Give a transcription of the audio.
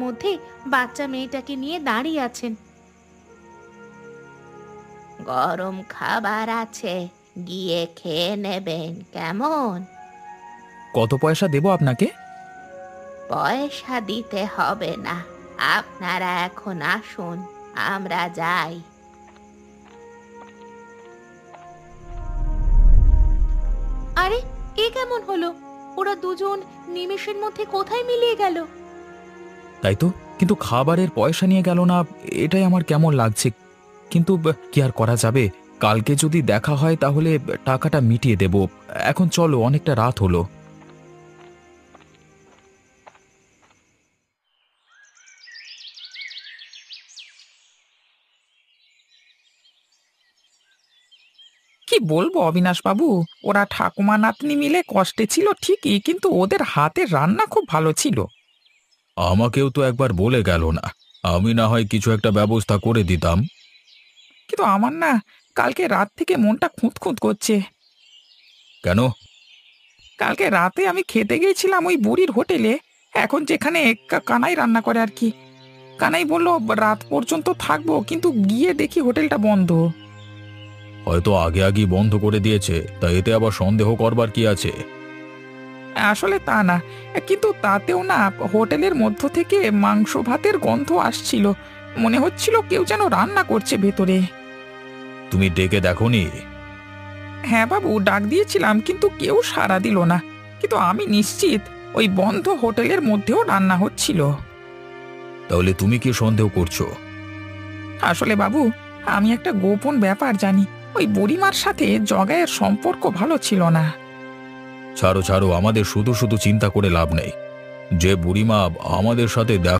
মধ্যে বাচ্চা মেয়েটাকে নিয়ে দাঁড়িয়ে আছেন। গরম খাবার আছে, গিয়ে খেয়ে নেবেন কেমন? কত পয়সা দেবো আপনাকে? পয়সা দিতে হবে না, আপনারা এখন আসুন, আমরা যাই। আরে, এ কেমন হলো? ওরা দুজন নিমেষের মধ্যে কোথায় মিলিয়ে গেল? তাই তো, কিন্তু খাবারের পয়সা নিয়ে গেল না, এটাই আমার কেমন লাগছে। কিন্তু কি আর করা যাবে, কালকে যদি দেখা হয় তাহলে টাকাটা মিটিয়ে দেব। এখন চলো, অনেকটা রাত হলো। কি বলবো অবিনাশ বাবু, ওরা ঠাকুমা নাতনি মিলে কষ্টে ছিল ঠিকই, কিন্তু ওদের হাতের রান্না খুব ভালো ছিল। আমাকেও তো একবার বলে গেল না, আমি না হয় কিছু একটা ব্যবস্থা করে দিতাম। কিন্তু আমার না কালকে রাত থেকে মনটা খুঁত খুঁত করছে। কেন? কালকে রাতে আমি খেতে গিয়েছিলাম ওই বুড়ির হোটেলে, এখন যেখানে কানাই রান্না করে আর কি। কানাই বলল রাত পর্যন্ত থাকবো, কিন্তু গিয়ে দেখি হোটেলটা বন্ধ। হয়তো আগে আগেই বন্ধ করে দিয়েছে, তাই এতে আবার সন্দেহ করবার কি আছে? আসলে তা না, কিন্তু তাতেও না হোটেলের মধ্য থেকে মাংস ভাতের গন্ধ আসছিল, মনে হচ্ছিল কেউ যেন রান্না করছে ভেতরে। তুমি ডেকে দেখোনি? হ্যাঁ বাবু, ডাক দিয়েছিলাম কিন্তু কেউ সাড়া দিল না, কিন্তু আমি নিশ্চিত ওই বন্ধ হোটেলের মধ্যেও রান্না হচ্ছিল। তাহলে তুমি কি সন্দেহ করছো? আসলে বাবু, আমি একটা গোপন ব্যাপার জানি, ওই বুড়িমার সাথে জগায়ের সম্পর্ক ভালো ছিল না। ছাড়ো ছাড়ো, আমাদের শুধু শুধু চিন্তা করে লাভ নেই। যে বুড়িমা আমাদের সাথে দেখা